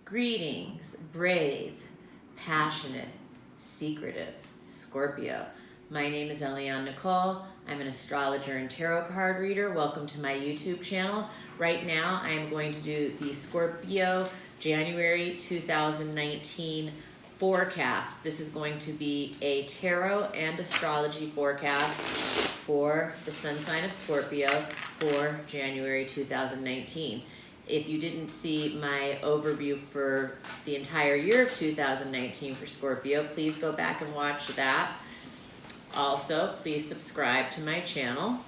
Greetings, brave, passionate, secretive Scorpio. My name is Eliane Nicole. I'm an astrologer and tarot card reader. Welcome to my YouTube channel. Right now, I am going to do the Scorpio January 2019 forecast. This is going to be a tarot and astrology forecast for the sun sign of Scorpio for January 2019. If you didn't see my overview for the entire year of 2019 for Scorpio, please go back and watch that. Also, please subscribe to my channel.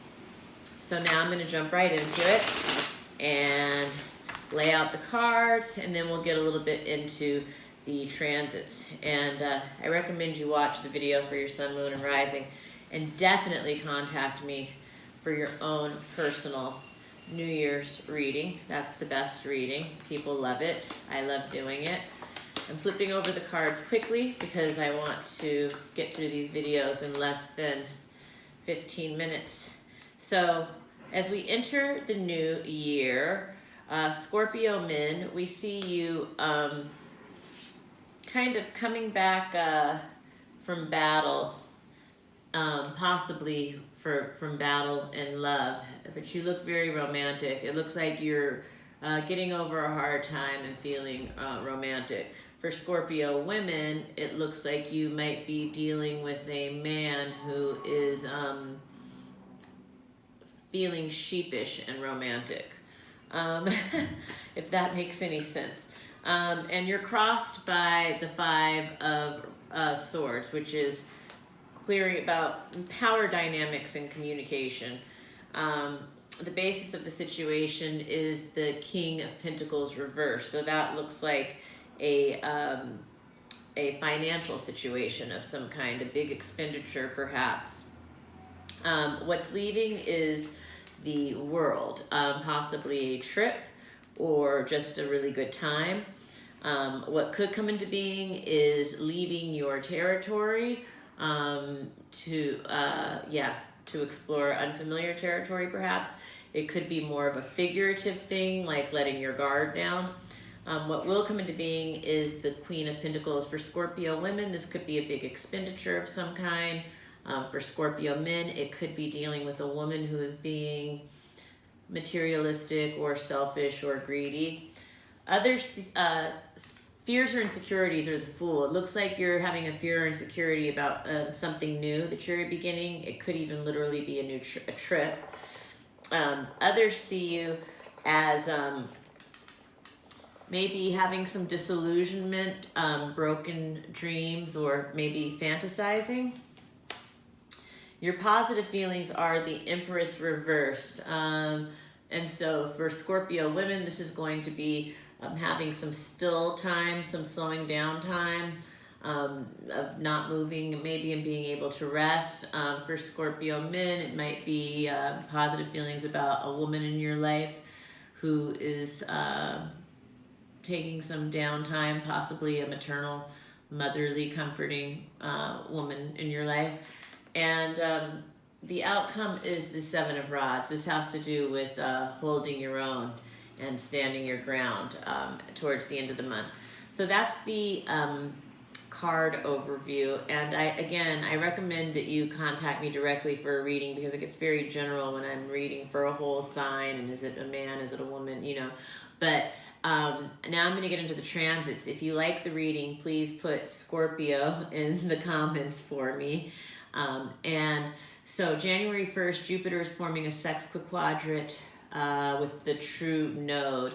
So now I'm going to jump right into it and lay out the cards, and then we'll get a little bit into the transits. And I recommend you watch the video for your sun, moon, and rising, and definitely contact me for your own personal New Year's reading. That's the best reading. People love it. I love doing it. I'm flipping over the cards quickly because I want to get through these videos in less than 15 minutes. So as we enter the new year, Scorpio men, we see you kind of coming back from battle, possibly from battle and love, but you look very romantic. It looks like you're getting over a hard time and feeling romantic. For Scorpio women, it looks like you might be dealing with a man who is feeling sheepish and romantic, if that makes any sense. And you're crossed by the Five of Swords, which is clearing about power dynamics and communication. The basis of the situation is the King of Pentacles reversed. So that looks like a financial situation of some kind, a big expenditure perhaps. What's leaving is the world, possibly a trip or just a really good time. What could come into being is leaving your territory to explore unfamiliar territory perhaps. It could be more of a figurative thing, like letting your guard down. What will come into being is the Queen of Pentacles. For Scorpio women, this could be a big expenditure of some kind. For Scorpio men, it could be dealing with a woman who is being materialistic or selfish or greedy. Others, fears or insecurities are the Fool. It looks like you're having a fear or insecurity about something new that you're beginning. It could even literally be a trip. Others see you as maybe having some disillusionment, broken dreams, or maybe fantasizing. Your positive feelings are the Empress reversed. And so for Scorpio women, this is going to be having some still time, some slowing down time, of not moving maybe, and being able to rest. For Scorpio men, it might be positive feelings about a woman in your life who is taking some downtime, possibly a maternal, motherly, comforting woman in your life. And the outcome is the Seven of Rods. This has to do with holding your own and standing your ground towards the end of the month. So that's the card overview. And I recommend that you contact me directly for a reading, because it gets very general when I'm reading for a whole sign. And is it a man? Is it a woman? You know. But now I'm going to get into the transits. If you like the reading, please put Scorpio in the comments for me. And so January 1st, Jupiter is forming a sexquiquadrate with the true node,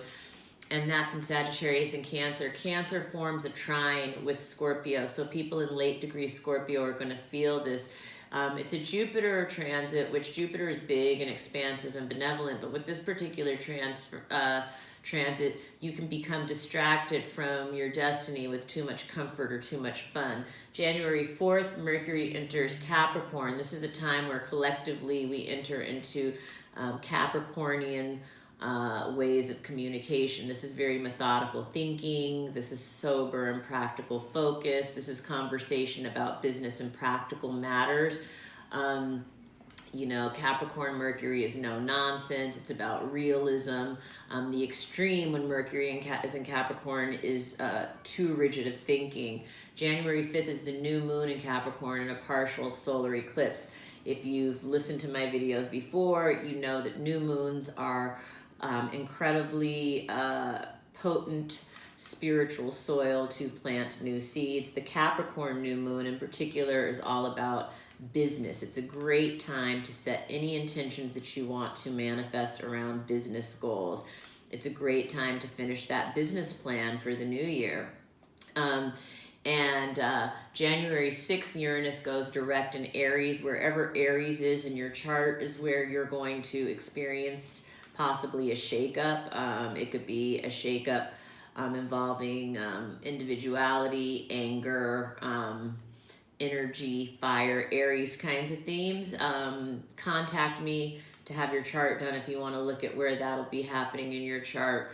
and that's in Sagittarius and Cancer. Cancer forms a trine with Scorpio, so people in late degree Scorpio are going to feel this. It's a Jupiter transit, which Jupiter is big and expansive and benevolent, but with this particular transit, you can become distracted from your destiny with too much comfort or too much fun. January 4th, Mercury enters Capricorn. This is a time where collectively we enter into Capricornian ways of communication. This is very methodical thinking. This is sober and practical focus. This is conversation about business and practical matters. You know, Capricorn Mercury is no nonsense. It's about realism. The extreme when Mercury is in Capricorn is too rigid of thinking. January 5th is the new moon in Capricorn and a partial solar eclipse. If you've listened to my videos before, you know that new moons are incredibly potent spiritual soil to plant new seeds. The Capricorn new moon in particular is all about business. It's a great time to set any intentions that you want to manifest around business goals. It's a great time to finish that business plan for the new year. January 6th, Uranus goes direct in Aries. Wherever Aries is in your chart is where you're going to experience possibly a shakeup. It could be a shakeup involving individuality, anger, energy, fire, Aries kinds of themes. Contact me to have your chart done if you want to look at where that'll be happening in your chart.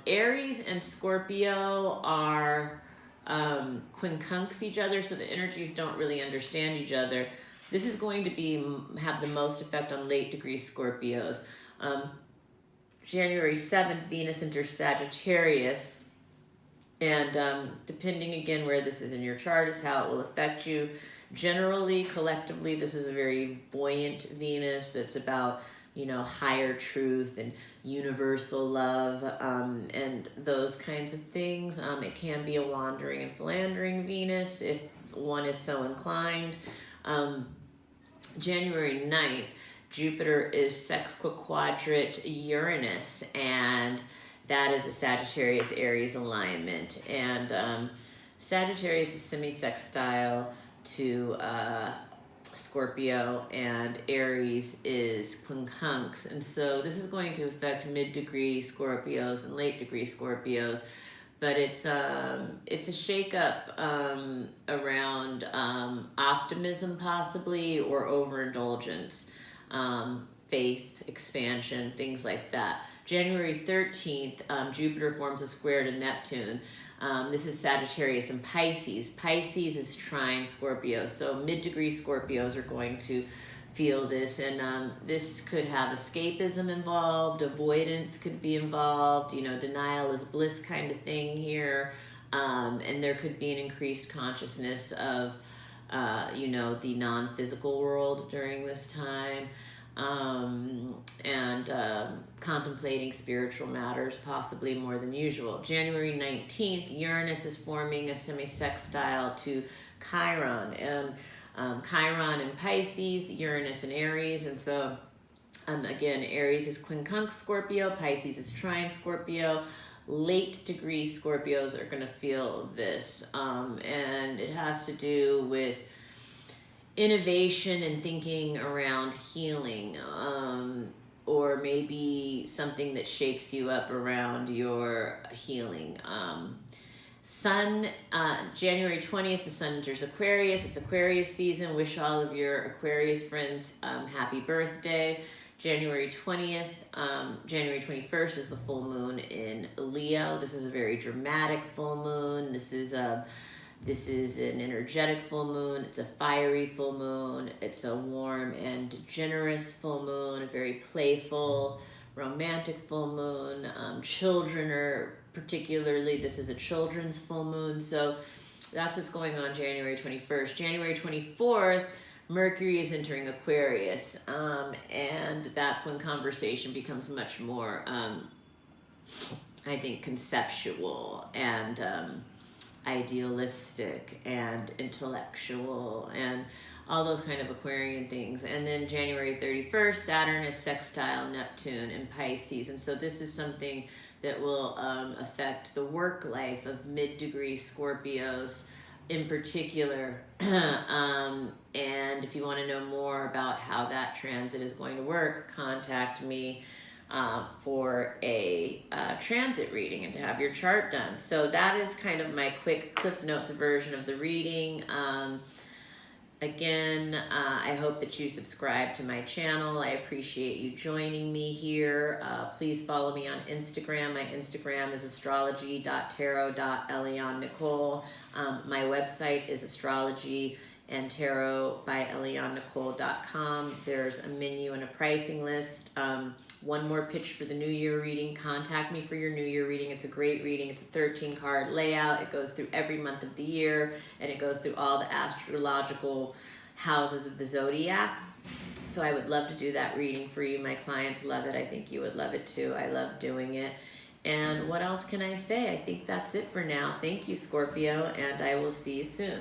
Aries and Scorpio are quincunx each other, so the energies don't really understand each other. This is going to have the most effect on late degree Scorpios. January 7th, Venus enters Sagittarius. And depending again where this is in your chart is how it will affect you. Generally, collectively, this is a very buoyant Venus that's about, you know, higher truth and universal love and those kinds of things. It can be a wandering and philandering Venus if one is so inclined. January 9th, Jupiter is sexquiquadrate Uranus, and that is a Sagittarius-Aries alignment. And Sagittarius is semi-sextile to Scorpio, and Aries is quincunx. And so this is going to affect mid-degree Scorpios and late-degree Scorpios. But it's a shakeup around optimism possibly, or overindulgence, faith, expansion, things like that. January 13th, Jupiter forms a square to Neptune. This is Sagittarius and Pisces. Pisces is trine Scorpio, so mid-degree Scorpios are going to feel this, and this could have escapism involved, avoidance could be involved, you know, denial is bliss kind of thing here, and there could be an increased consciousness of, you know, the non-physical world during this time. Contemplating spiritual matters possibly more than usual. January 19th, Uranus is forming a semi-sextile to Chiron, and Chiron in Pisces, Uranus in Aries, and so again, Aries is quincunx Scorpio, Pisces is trine Scorpio. Late degree Scorpios are going to feel this, and it has to do with innovation and thinking around healing, or maybe something that shakes you up around your healing. Sun, January 20th, the sun enters Aquarius. It's Aquarius season. Wish all of your Aquarius friends happy birthday. January 20th, January 21st is the full moon in Leo. This is a very dramatic full moon. This is an energetic full moon. It's a fiery full moon. It's a warm and generous full moon, a very playful, romantic full moon. Children are particularly, this is a children's full moon. So that's what's going on January 21st. January 24th, Mercury is entering Aquarius. And that's when conversation becomes much more, I think, conceptual and idealistic and intellectual and all those kind of Aquarian things. And then January 31st, Saturn is sextile Neptune in Pisces. And so this is something that will affect the work life of mid-degree Scorpios in particular. And if you want to know more about how that transit is going to work, contact me for a transit reading and to have your chart done. So that is kind of my quick Cliff Notes version of the reading. Again, I hope that you subscribe to my channel. I appreciate you joining me here. Please follow me on Instagram. My Instagram is astrology.tarot.eleonnicole. My website is astrology and tarot by ElionNicole.com. There's a menu and a pricing list. One more pitch for the New Year reading. Contact me for your New Year reading. It's a great reading. It's a 13 card layout. It goes through every month of the year, and it goes through all the astrological houses of the zodiac. So I would love to do that reading for you. My clients love it. I think you would love it too. I love doing it. And what else can I say? I think that's it for now. Thank you, Scorpio, and I will see you soon.